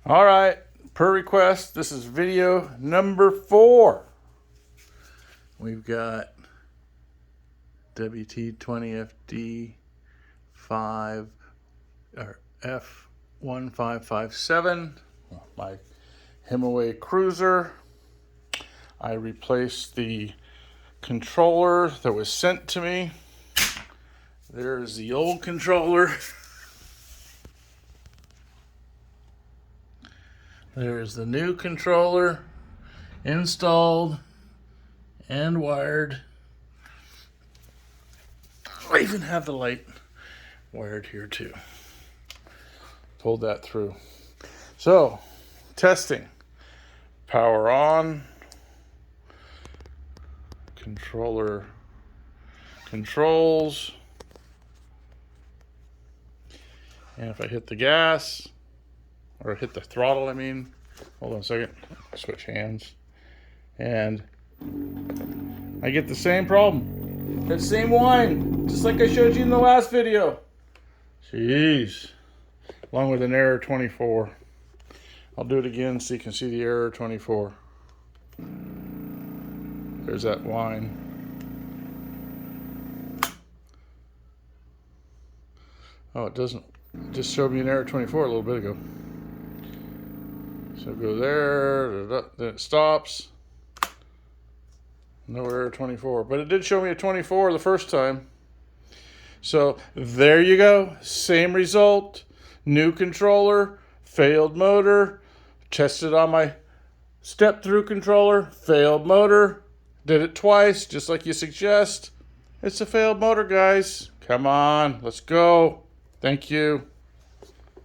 All right, per request, this is video number 4. We've got WT20FD 5 or F1557, my Himiway cruiser. I replaced the controller that was sent to me. There's the old controller. There's the new controller installed and wired. I even have the light wired here too. Pulled that through. So, testing. Power on. Controller controls. And if I hit the gas, or hit the throttle, I mean. Hold on a second. Switch hands. And I get the same problem. That same whine. Just like I showed you in the last video. Jeez. Along with an error 24. I'll do it again so you can see the error 24. There's that whine. Oh, it doesn't. It just showed me an error 24 a little bit ago. So go there, then it stops. No error 24, but it did show me a 24 the first time. So there you go, same result. New controller, failed motor. Tested on my step-through controller, failed motor. Did it twice, just like you suggest. It's a failed motor, guys. Come on, let's go. Thank you.